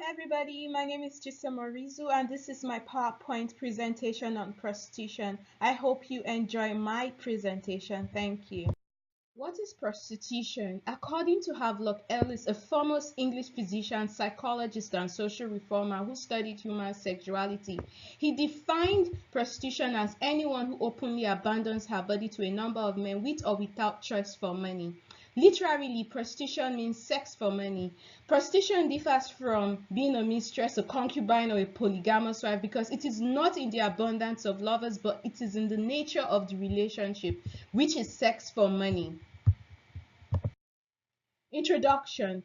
everybody, my name is Chisa Morizu and this is my PowerPoint presentation on prostitution. I hope you enjoy my presentation. Thank you. What is prostitution? According to Havelock Ellis, a famous English physician, psychologist, and social reformer who studied human sexuality, he defined prostitution as anyone who openly abandons her body to a number of men with or without choice for money. Literally, prostitution means sex for money. Prostitution differs from being a mistress, a concubine, or a polygamous wife because it is not in the abundance of lovers, but it is in the nature of the relationship, which is sex for money. Introduction.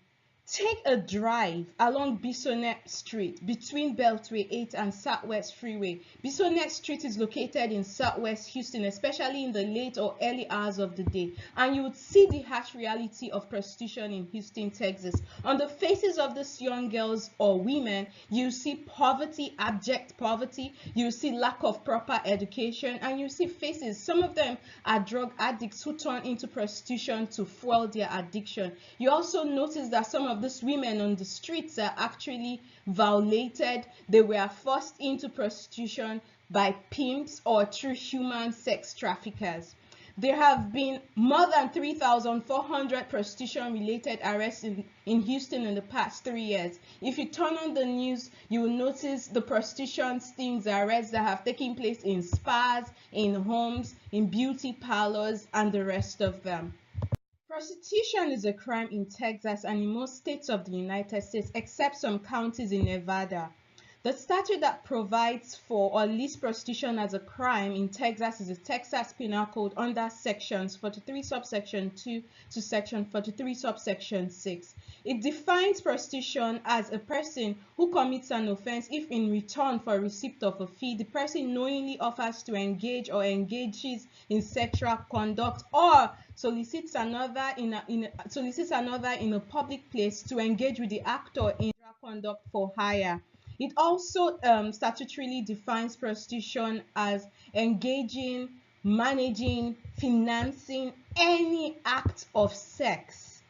Take a drive along Bissonnet Street between Beltway 8 and Southwest Freeway. Bissonnet Street is located in Southwest Houston, especially in the late or early hours of the day, and you would see the harsh reality of prostitution in Houston, Texas. On the faces of these young girls or women, you see poverty, abject poverty, you see lack of proper education, and you see faces. Some of them are drug addicts who turn into prostitution to fuel their addiction. You also notice that some of these women on the streets are actually violated. They were forced into prostitution by pimps or through human sex traffickers. There have been more than 3,400 prostitution-related arrests in Houston in the past 3 years. If you turn on the news, you will notice the prostitution stings, arrests that have taken place in spas, in homes, in beauty parlors, and the rest of them. Prostitution is a crime in Texas and in most states of the United States, except some counties in Nevada. The statute that provides for or lists prostitution as a crime in Texas is the Texas Penal Code under sections 43 subsection 2 to section 43 subsection 6. It defines prostitution as a person who commits an offense if in return for receipt of a fee, the person knowingly offers to engage or engages in sexual conduct or solicits another in a public place to engage with the actor in sexual conduct for hire. It also statutorily defines prostitution as engaging, managing, financing any act of sex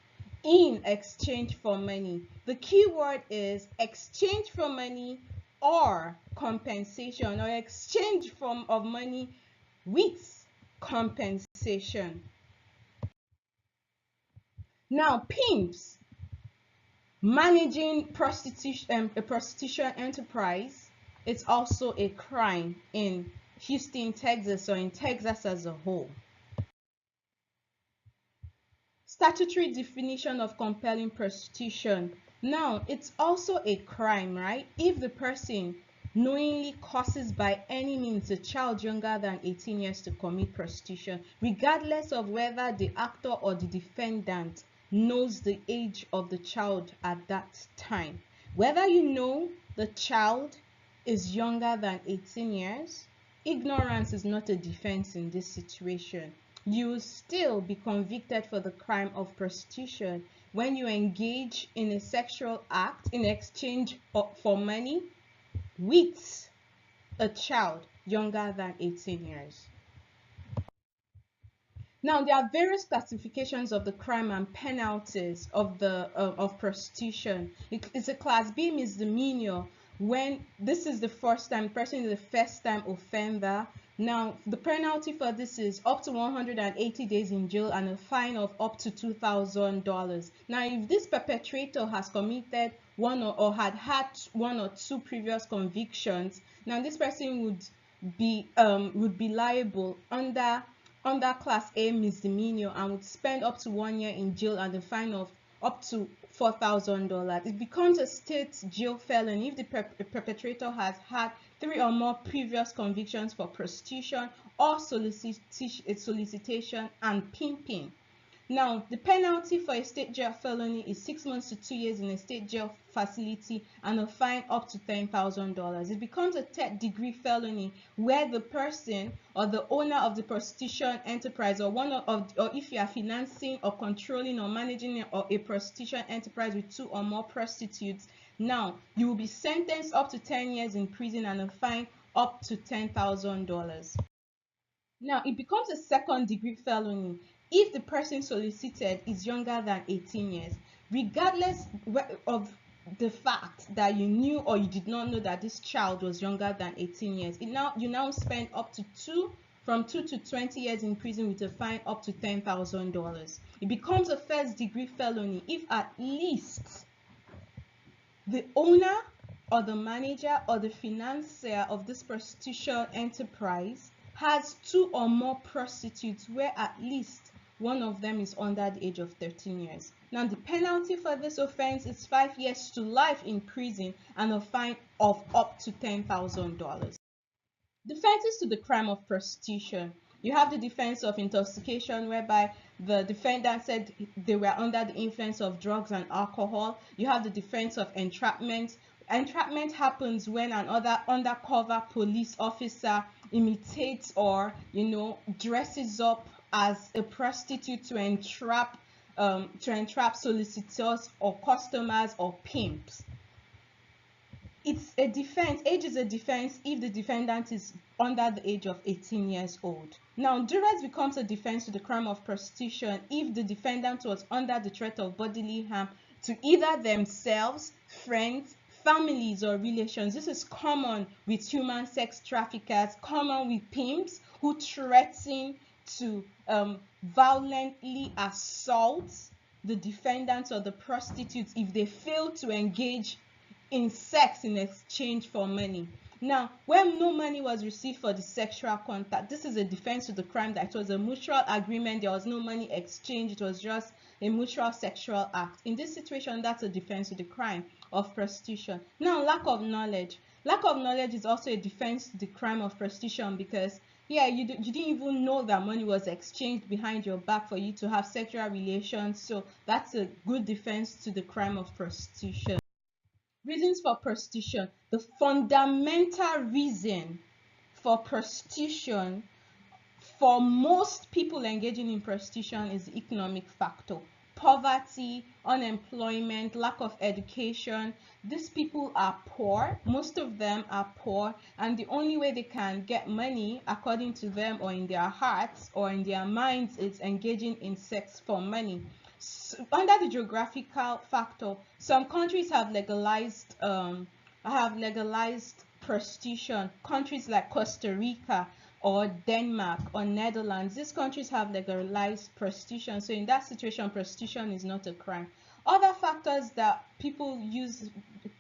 in exchange for money. The key word is exchange for money or compensation, or exchange of money with compensation. Now, pimps managing a prostitution enterprise, it's also a crime in Houston, Texas, or in Texas as a whole. Statutory definition of compelling prostitution. Now, it's also a crime, right? If the person knowingly causes by any means a child younger than 18 years to commit prostitution, regardless of whether the actor or the defendant knows the age of the child at that time. Whether you know the child is younger than 18 years, ignorance is not a defense in this situation. You will still be convicted for the crime of prostitution when you engage in a sexual act in exchange for money with a child younger than 18 years. Now, there are various classifications of the crime and penalties of prostitution. It's a class B misdemeanor when this is the first time, the person is the first time offender. Now, the penalty for this is up to 180 days in jail and a fine of up to $2,000. Now, if this perpetrator has committed one or had one or two previous convictions, now this person would be liable under class A misdemeanor and would spend up to 1 year in jail and a fine of up to $4,000. It becomes a state jail felony if the perpetrator has had 3 or more previous convictions for prostitution or solicitation and pimping. Now, the penalty for a state jail felony is 6 months to 2 years in a state jail facility and a fine up to $10,000. It becomes a third-degree felony where the person or the owner of the prostitution enterprise or if you are financing or controlling or managing a prostitution enterprise with 2 or more prostitutes, now you will be sentenced up to 10 years in prison and a fine up to $10,000. Now, it becomes a second-degree felony if the person solicited is younger than 18 years, regardless of the fact that you knew or you did not know that this child was younger than 18 years, you now spend up to from 2 to 20 years in prison with a fine up to $10,000. It becomes a first-degree felony if at least the owner or the manager or the financier of this prostitution enterprise has 2 or more prostitutes where at least one of them is under the age of 13 years. Now, the penalty for this offense is 5 years to life in prison and a fine of up to $10,000. Defenses to the crime of prostitution. You have the defense of intoxication, whereby the defendant said they were under the influence of drugs and alcohol. You have the defense of entrapment. Entrapment happens when an undercover police officer imitates or, dresses up as a prostitute to entrap solicitors or customers or pimps. It's a defense. Age is a defense if the defendant is under the age of 18 years old. Now, duress becomes a defense to the crime of prostitution if the defendant was under the threat of bodily harm to either themselves, friends, families, or relations. This is common with human sex traffickers, common with pimps who threaten to violently assault the defendants or the prostitutes if they fail to engage in sex in exchange for money. Now, when no money was received for the sexual contact, this is a defense to the crime that it was a mutual agreement, there was no money exchange, it was just a mutual sexual act. In this situation, that's a defense to the crime of prostitution. Now, lack of knowledge. Lack of knowledge is also a defense to the crime of prostitution because, yeah, you didn't even know that money was exchanged behind your back for you to have sexual relations. So that's a good defense to the crime of prostitution. Reasons for prostitution. The fundamental reason for prostitution for most people engaging in prostitution is the economic factor. Poverty, unemployment, lack of education. These people are poor. Most of them are poor, and the only way they can get money, according to them or in their hearts or in their minds, is engaging in sex for money. Under the geographical factor, some countries have legalized prostitution. Countries like Costa Rica or Denmark or Netherlands, these countries have legalized prostitution. So in that situation, prostitution is not a crime. Other factors that people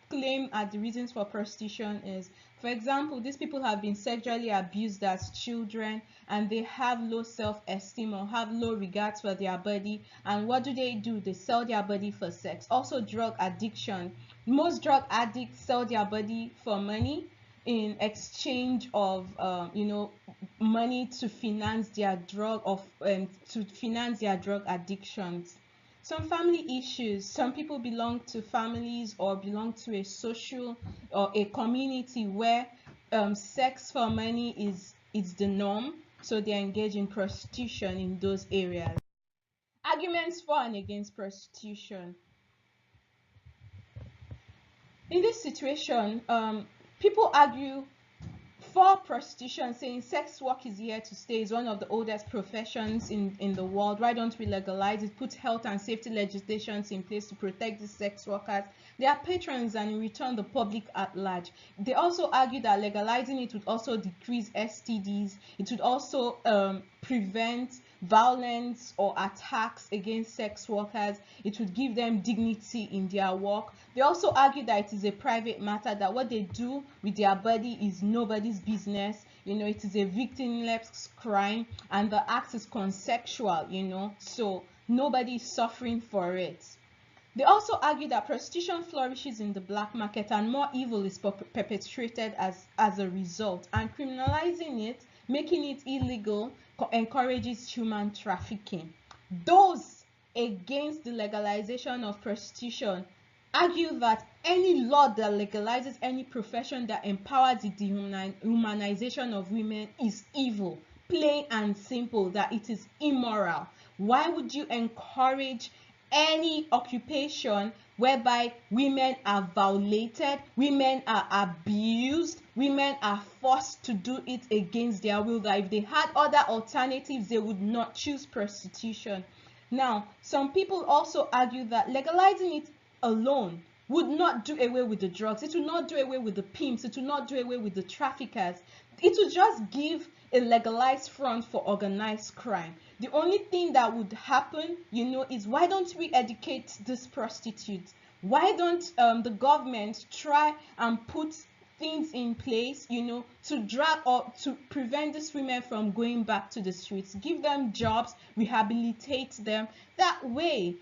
claim as the reasons for prostitution is, for example, these people have been sexually abused as children and they have low self-esteem or have low regards for their body. And what do? They sell their body for sex. Also, drug addiction. Most drug addicts sell their body for money in exchange of money to finance their drug addictions. Some family issues. Some people belong to families or belong to a social or a community where sex for money is the norm, so they engage in prostitution in those areas. Arguments for and against prostitution. In this situation, people argue for prostitution, saying sex work is here to stay, is one of the oldest professions in the world. Why don't we legalize it, put health and safety legislations in place to protect the sex workers, their patrons, and in return the public at large? They also argue that legalizing it would also decrease STDs. It would also prevent violence or attacks against sex workers. It would give them dignity in their work. They also argue that it is a private matter, that what they do with their body is nobody's business. It is a victimless crime and the act is consensual, so nobody is suffering for it. They also argue that prostitution flourishes in the black market and more evil is perpetrated as a result, and criminalizing it, making it illegal, encourages human trafficking. Those against the legalization of prostitution argue that any law that legalizes any profession that empowers the dehumanization of women is evil, plain and simple, that it is immoral. Why would you encourage any occupation whereby women are violated, women are abused, women are forced to do it against their will, that if they had other alternatives, they would not choose prostitution? Now, some people also argue that legalizing it alone would not do away with the drugs. It will not do away with the pimps. It will not do away with the traffickers. It will just give a legalized front for organized crime. The only thing that would happen, is why don't we educate these prostitutes? Why don't the government try and put things in place, to drag or to prevent these women from going back to the streets? Give them jobs, rehabilitate them. That way,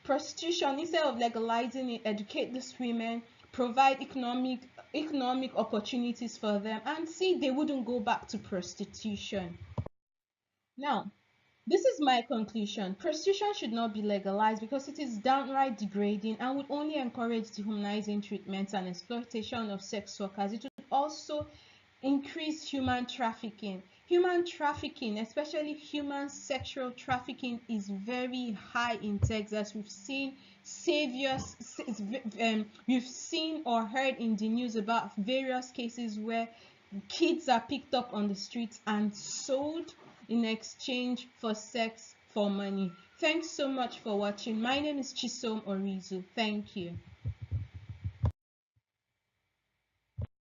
prostitution, instead of legalizing it, educate these women, provide economic opportunities for them, and see, they wouldn't go back to prostitution. Now, this is my conclusion. Prostitution should not be legalized because it is downright degrading and would only encourage dehumanizing treatments and exploitation of sex workers. It would also increase human trafficking. Human trafficking, especially human sexual trafficking, is very high in Texas. We've seen we've seen or heard in the news about various cases where kids are picked up on the streets and sold in exchange for sex for money. Thanks so much for watching. My name is Chisom Orizu. Thank you.